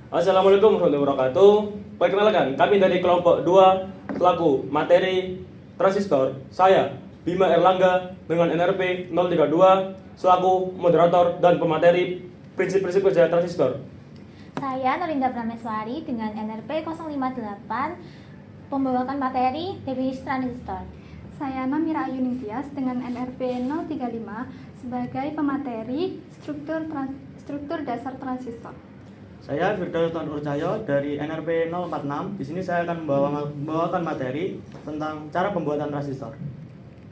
Assalamualaikum warahmatullahi wabarakatuh. Perkenalkan, kami dari kelompok 2 selaku materi transistor. Saya Bima Erlangga dengan NRP 032 selaku moderator dan pemateri prinsip-prinsip kerja transistor. Saya Norinda Prameswari dengan NRP 058 membawakan materi definisi transistor. Saya Namira Ayuningsias dengan NRP 035 sebagai pemateri struktur dasar transistor. Saya Firdaus Urcahyo dari NRP 046. Di sini saya akan membawakan materi tentang cara pembuatan transistor.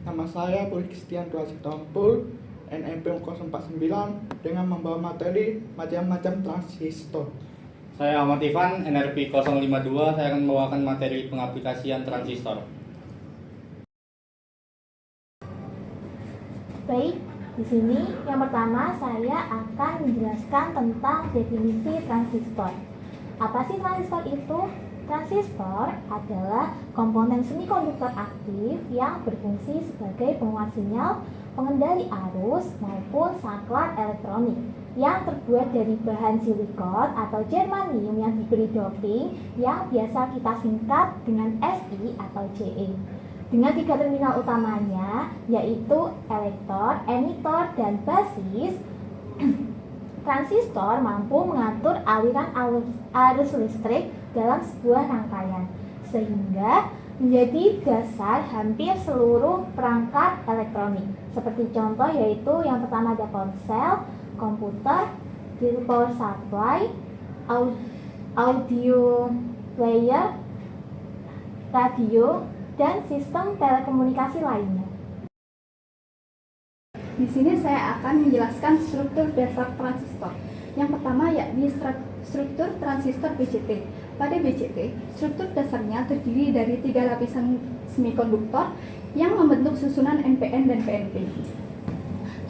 Nama saya Puri Kristian Dua Sitompul, NRP 049 dengan membawa materi macam-macam transistor. Saya Ahmad Ivan, NRP 052, saya akan membawakan materi pengaplikasian transistor. Baik, di sini yang pertama saya akan menjelaskan tentang definisi transistor. Apa sih transistor itu? Transistor adalah komponen semikonduktor aktif yang berfungsi sebagai penguat sinyal, pengendali arus maupun saklar elektronik yang terbuat dari bahan silikon atau germanium yang diberi doping yang biasa kita singkat dengan Si atau Je. Dengan 3 terminal utamanya, yaitu elektor, emitor, dan basis, transistor mampu mengatur aliran arus listrik dalam sebuah rangkaian, sehingga menjadi dasar hampir seluruh perangkat elektronik. Seperti contoh yaitu yang pertama ada ponsel, komputer, power supply, audio player, radio, dan sistem telekomunikasi lainnya. Di sini saya akan menjelaskan struktur dasar transistor. Yang pertama yakni struktur transistor BCT. Pada BCT, struktur dasarnya terdiri dari 3 lapisan semikonduktor yang membentuk susunan NPN dan PNP.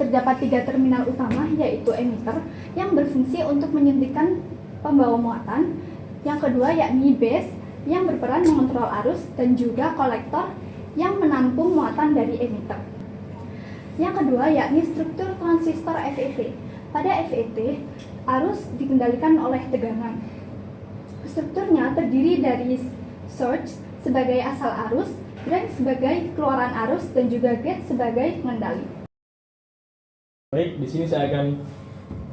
Terdapat 3 terminal utama yaitu emitter yang berfungsi untuk menyuntikkan pembawa muatan. Yang kedua yakni base yang berperan mengontrol arus dan juga kolektor yang menampung muatan dari emitter. Yang kedua yakni struktur transistor FET. Pada FET, arus dikendalikan oleh tegangan. Strukturnya terdiri dari source sebagai asal arus, drain sebagai keluaran arus, dan juga gate sebagai pengendali. Baik, di sini saya akan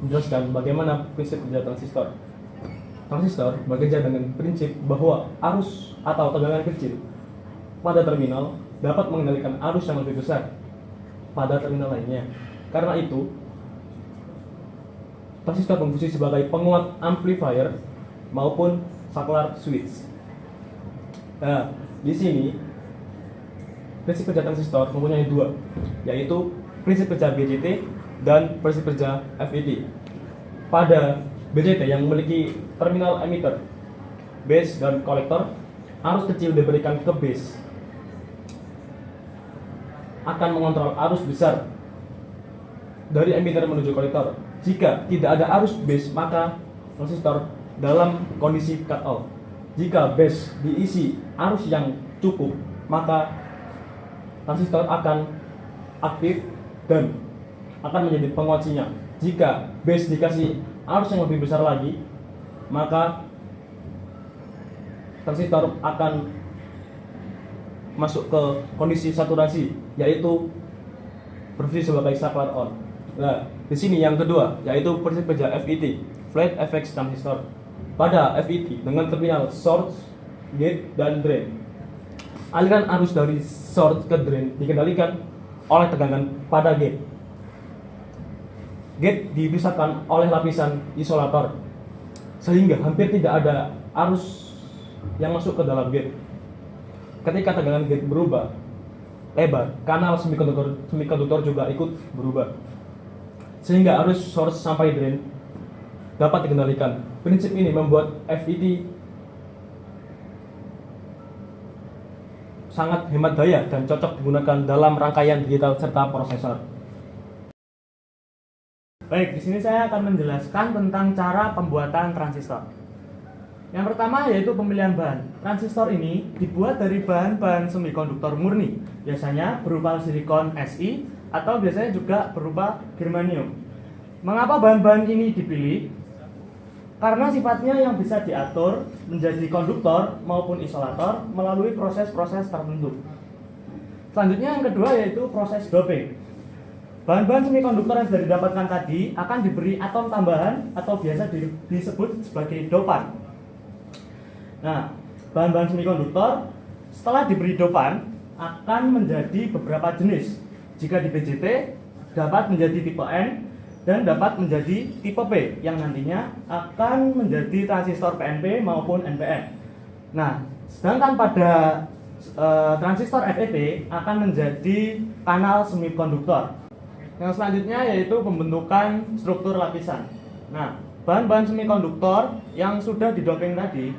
menjelaskan bagaimana prinsip kerja transistor. Transistor bekerja dengan prinsip bahwa arus atau tegangan kecil pada terminal dapat mengendalikan arus yang lebih besar pada terminal lainnya. Karena itu, transistor berfungsi sebagai penguat amplifier maupun saklar switch. Nah, di sini prinsip kerja transistor mempunyai 2, yaitu prinsip kerja BCT dan prinsip kerja FET. Pada BCT yang memiliki terminal emitter, base, dan kolektor, arus kecil diberikan ke base akan mengontrol arus besar dari emitter menuju kolektor. Jika tidak ada arus base, maka transistor dalam kondisi cut off. Jika base diisi arus yang cukup, maka transistor akan aktif dan akan menjadi penguat sinyal. Jika base dikasih arus yang lebih besar lagi, maka transistor akan masuk ke kondisi saturasi, yaitu berfungsi sebagai saklar on. Nah, di sini yang kedua yaitu prinsip kerja FET, flat effect transistor. Pada FET dengan terminal source, gate, dan drain, aliran arus dari source ke drain dikendalikan oleh tegangan pada gate. Gate dipisahkan oleh lapisan isolator, sehingga hampir tidak ada arus yang masuk ke dalam gate. Ketika tegangan gate berubah lebar, kanal semikonduktor juga ikut berubah, sehingga arus source sampai drain dapat dikendalikan. Prinsip ini membuat FET sangat hemat daya dan cocok digunakan dalam rangkaian digital serta prosesor. Baik, di sini saya akan menjelaskan tentang cara pembuatan transistor. Yang pertama yaitu pemilihan bahan. Transistor ini dibuat dari bahan-bahan semikonduktor murni, biasanya berupa silikon Si atau biasanya juga berupa germanium. Mengapa bahan-bahan ini dipilih? karena sifatnya yang bisa diatur menjadi konduktor maupun isolator melalui proses-proses tertentu. Selanjutnya yang kedua yaitu proses doping. Bahan-bahan semikonduktor yang sudah didapatkan tadi akan diberi atom tambahan atau biasa disebut sebagai dopan. Nah, bahan-bahan semikonduktor setelah diberi dopan akan menjadi beberapa jenis. Jika di BJT dapat menjadi tipe N dan dapat menjadi tipe P yang nantinya akan menjadi transistor PNP maupun NPN. Nah, sedangkan pada transistor FET akan menjadi kanal semikonduktor. Yang selanjutnya yaitu pembentukan struktur lapisan. Nah, bahan-bahan semikonduktor yang sudah didoping tadi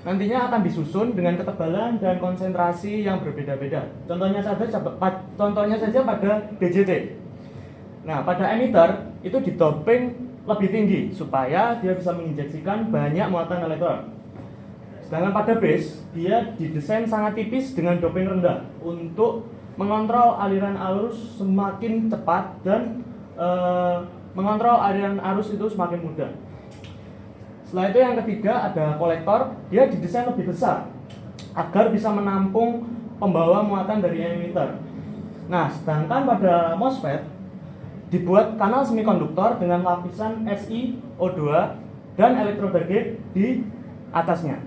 nantinya akan disusun dengan ketebalan dan konsentrasi yang berbeda-beda. Contohnya saja pada BJT. Nah, pada emitter itu didoping lebih tinggi supaya dia bisa menginjeksikan banyak muatan elektron. Sedangkan pada base, dia didesain sangat tipis dengan doping rendah untuk mengontrol aliran arus semakin cepat dan mengontrol aliran arus itu semakin mudah. Setelah itu yang ketiga ada kolektor, dia didesain lebih besar agar bisa menampung pembawa muatan dari emitter. Nah, sedangkan pada MOSFET dibuat kanal semikonduktor dengan lapisan SiO2 dan elektrobaget di atasnya.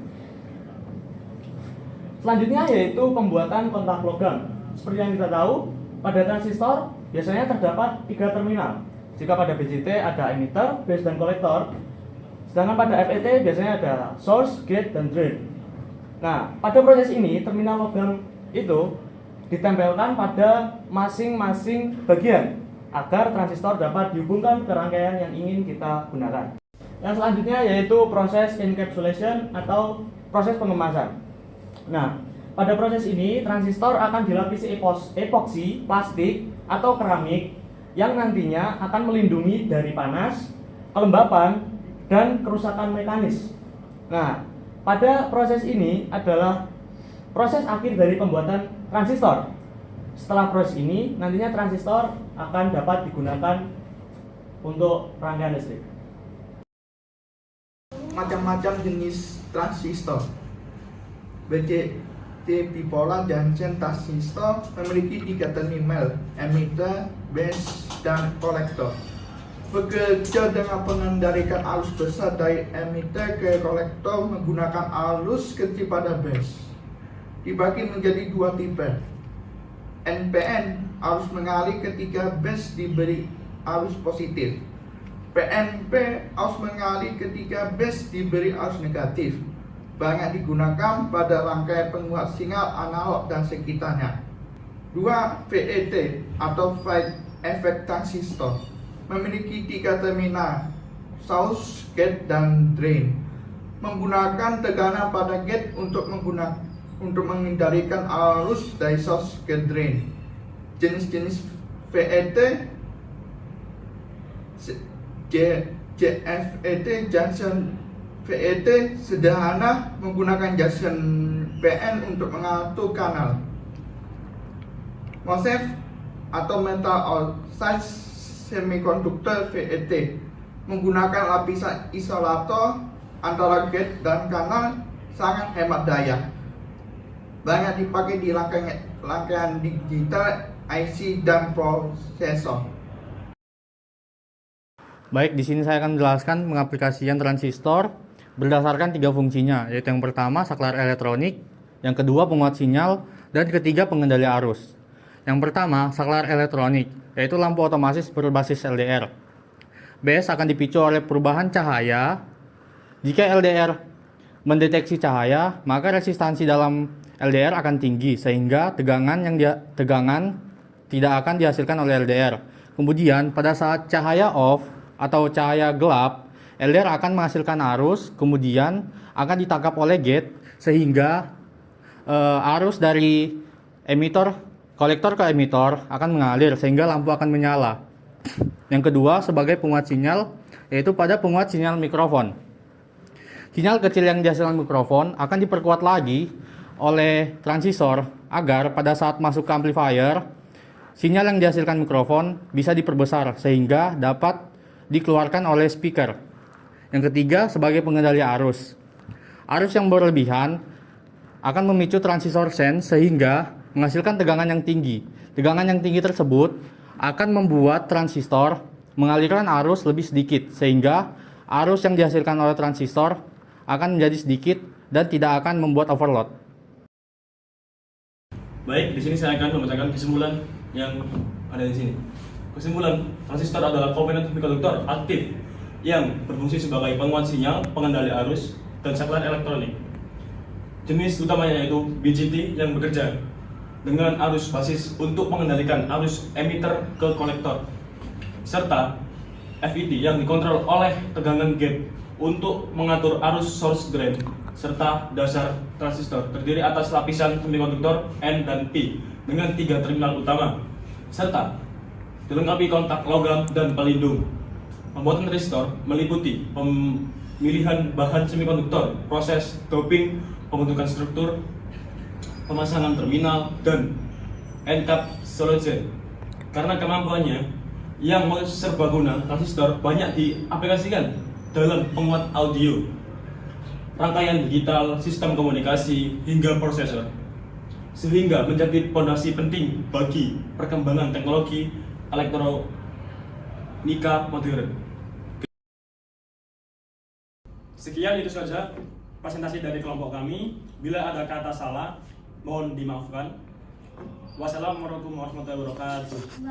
Selanjutnya yaitu pembuatan kontak logam. Seperti yang kita tahu, pada transistor biasanya terdapat 3 terminal. Jika pada BJT ada emitter, base, dan kolektor. Sedangkan pada FET biasanya ada source, gate, dan drain. Nah, pada proses ini terminal logam itu ditempelkan pada masing-masing bagian agar transistor dapat dihubungkan ke rangkaian yang ingin kita gunakan. Yang selanjutnya yaitu proses encapsulation atau proses pengemasan. Nah, pada proses ini transistor akan dilapisi epoksi, plastik, atau keramik yang nantinya akan melindungi dari panas, kelembapan, dan kerusakan mekanis. Nah, pada proses ini adalah proses akhir dari pembuatan transistor. Setelah proses ini, nantinya transistor akan dapat digunakan untuk rangkaian listrik. Macam-macam jenis transistor. BJT bipolar junction transistor memiliki 3 terminal, emitter, base, dan kolektor. Bekerja dengan mengendalikan arus besar dari emitter ke kolektor menggunakan arus kecil pada base. Dibagi menjadi 2 tipe. NPN arus mengalir ketika base diberi arus positif. PNP arus mengalir ketika base diberi arus negatif. Banyak digunakan pada rangkaian penguat sinyal analog dan sekitarnya. 2. VET atau Wide Effect Transistor memiliki 3 terminal, source, gate, dan drain. Menggunakan tekanan pada gate untuk mengendalikan arus dari source ke drain. Jenis-jenis VET, JFET, junction VET sederhana menggunakan junction PN untuk mengatur kanal. MOSFET atau metal oxide semikonduktor VET menggunakan lapisan isolator antara gate dan kanal, sangat hemat daya. Banyak dipakai di rangkaian digital, IC, dan prosesor. Baik, di sini saya akan menjelaskan pengaplikasian transistor berdasarkan 3 fungsinya, yaitu yang pertama saklar elektronik, yang kedua penguat sinyal, dan ketiga pengendali arus. Yang pertama, saklar elektronik, yaitu lampu otomatis berbasis LDR. BS akan dipicu oleh perubahan cahaya. Jika LDR mendeteksi cahaya, maka resistansi dalam LDR akan tinggi sehingga tegangan tidak akan dihasilkan oleh LDR. Kemudian pada saat cahaya off atau cahaya gelap, LDR akan menghasilkan arus, kemudian akan ditangkap oleh gate sehingga arus dari kolektor ke emitor akan mengalir sehingga lampu akan menyala. Yang kedua sebagai penguat sinyal, yaitu pada penguat sinyal mikrofon. Sinyal kecil yang dihasilkan mikrofon akan diperkuat lagi oleh transistor agar pada saat masuk ke amplifier, sinyal yang dihasilkan mikrofon bisa diperbesar sehingga dapat dikeluarkan oleh speaker. Yang ketiga, sebagai pengendali arus. Arus yang berlebihan akan memicu transistor sense sehingga menghasilkan tegangan yang tinggi. Tegangan yang tinggi tersebut akan membuat transistor mengalirkan arus lebih sedikit, sehingga arus yang dihasilkan oleh transistor akan menjadi sedikit dan tidak akan membuat overload. Baik, di sini saya akan membacakan kesimpulan yang ada di sini. Kesimpulan, transistor adalah komponen semikonduktor aktif yang berfungsi sebagai penguat sinyal, pengendali arus, dan saklar elektronik. Jenis utamanya yaitu BJT yang bekerja dengan arus basis untuk mengendalikan arus emitter ke kolektor, serta FET yang dikontrol oleh tegangan gate untuk mengatur arus source drain, serta dasar transistor terdiri atas lapisan semikonduktor N dan P dengan 3 terminal utama, serta dilengkapi kontak logam dan pelindung. Pembuatan transistor meliputi pemilihan bahan semikonduktor, proses doping, pembentukan struktur, pemasangan terminal, dan encapsulation. Karena kemampuannya yang serbaguna, transistor banyak diaplikasikan dalam penguat audio, rangkaian digital, sistem komunikasi, hingga prosesor, sehingga menjadi fondasi penting bagi perkembangan teknologi elektronika modern. Sekian itu saja presentasi dari kelompok kami. Bila ada kata salah, mohon dimaafkan. Wassalamualaikum warahmatullahi wabarakatuh.